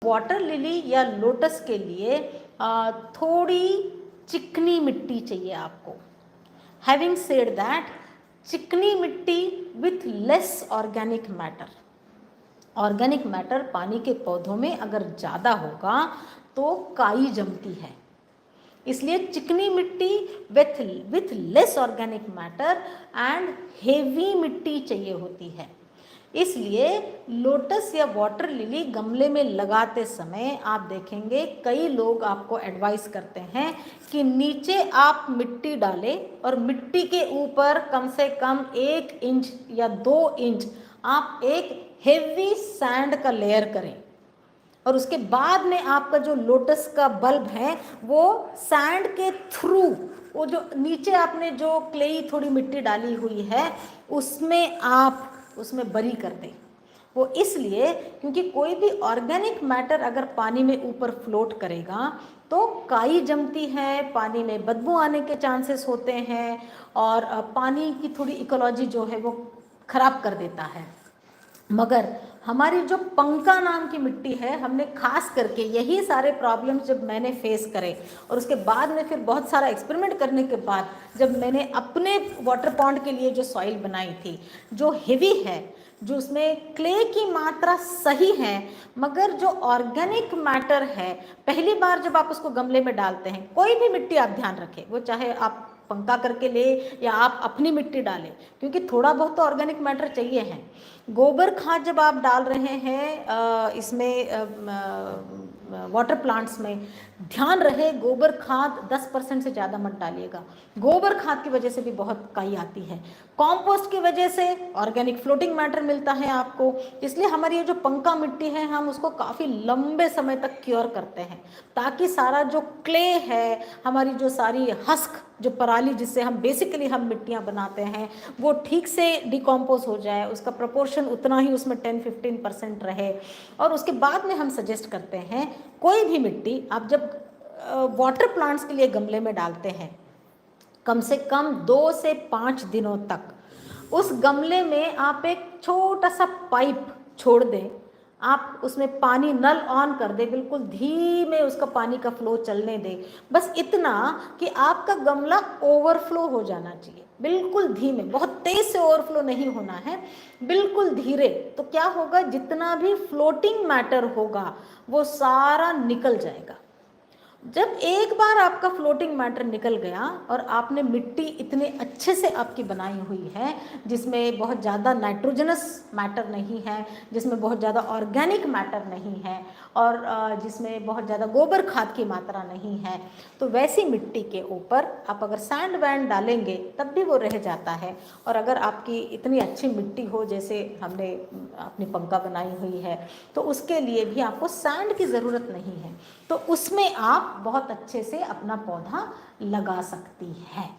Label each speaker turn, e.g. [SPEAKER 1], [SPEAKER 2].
[SPEAKER 1] Water lily या lotus के लिए थोड़ी चिकनी मिट्टी चाहिए आपको। हैविंग सेड दैट, चिकनी मिट्टी with less organic matter. Organic matter पानी के पौधों में अगर ज़्यादा होगा तो काई जमती है, इसलिए चिकनी मिट्टी with less organic matter and heavy मिट्टी चाहिए होती है। इसलिए लोटस या वाटर लिली गमले में लगाते समय आप देखेंगे कई लोग आपको एडवाइस करते हैं कि नीचे आप मिट्टी डालें और मिट्टी के ऊपर कम से कम 1 इंच या 2 इंच आप एक हेवी सैंड का लेयर करें, और उसके बाद में आपका जो लोटस का बल्ब है वो सैंड के थ्रू, वो जो नीचे आपने जो क्लेई थोड़ी मिट्टी डाली हुई है उसमें आप उसमें बरी कर दें। वो इसलिए क्योंकि कोई भी ऑर्गेनिक मैटर अगर पानी में ऊपर फ्लोट करेगा तो काई जमती है, पानी में बदबू आने के चांसेस होते हैं और पानी की थोड़ी इकोलॉजी जो है वो खराब कर देता है। मगर हमारी जो पंका नाम की मिट्टी है, हमने खास करके यही सारे प्रॉब्लम्स जब मैंने फेस करे और उसके बाद में फिर बहुत सारा एक्सपेरिमेंट करने के बाद जब मैंने अपने वाटर पॉन्ड के लिए जो सॉइल बनाई थी, जो हेवी है, जो उसमें क्ले की मात्रा सही है, मगर जो ऑर्गेनिक मैटर है, पहली बार जब आप उसको गमले में डालते हैं, कोई भी मिट्टी आप ध्यान रखें, वो चाहे आप पंका करके ले या आप अपनी मिट्टी डालें, क्योंकि थोड़ा बहुत तो ऑर्गेनिक मैटर चाहिए है। गोबर खाद जब आप डाल रहे हैं इसमें वाटर प्लांट्स में, ध्यान रहे गोबर खाद 10% से ज़्यादा मत डालिएगा। गोबर खाद की वजह से भी बहुत काई आती है। कॉम्पोस्ट की वजह से ऑर्गेनिक फ्लोटिंग मैटर मिलता है आपको, इसलिए हमारी ये जो पंका मिट्टी है हम उसको काफ़ी लंबे समय तक क्योर करते हैं ताकि सारा जो क्ले है, हमारी जो सारी हस्क, जो पराली जिससे हम बेसिकली हम मिट्टियाँ बनाते हैं, वो ठीक से डिकम्पोज हो जाए, उसका प्रोपोर्शन उतना ही उसमें 10-15% रहे। और उसके बाद में हम सजेस्ट करते हैं कोई भी मिट्टी आप जब वाटर प्लांट्स के लिए गमले में डालते हैं, कम से कम 2 से 5 दिनों तक उस गमले में आप एक छोटा सा पाइप छोड़ दें, आप उसमें पानी नल ऑन कर दें, बिल्कुल धीमे उसका पानी का फ्लो चलने दें, बस इतना कि आपका गमला ओवरफ्लो हो जाना चाहिए, बिल्कुल धीमे, बहुत तेज से ओवरफ्लो नहीं होना है, बिल्कुल धीरे। तो क्या होगा, जितना भी फ्लोटिंग मैटर होगा वो सारा निकल जाएगा। जब एक बार आपका फ्लोटिंग मैटर निकल गया और आपने मिट्टी इतने अच्छे से आपकी बनाई हुई है जिसमें बहुत ज़्यादा नाइट्रोजनस मैटर नहीं है, जिसमें बहुत ज़्यादा ऑर्गेनिक मैटर नहीं है और जिसमें बहुत ज़्यादा गोबर खाद की मात्रा नहीं है, तो वैसी मिट्टी के ऊपर आप अगर सैंड वैंड डालेंगे तब भी वो रह जाता है। और अगर आपकी इतनी अच्छी मिट्टी हो जैसे हमने अपनी पंका बनाई हुई है, तो उसके लिए भी आपको सैंड की ज़रूरत नहीं है, तो उसमें आप बहुत अच्छे से अपना पौधा लगा सकती हैं।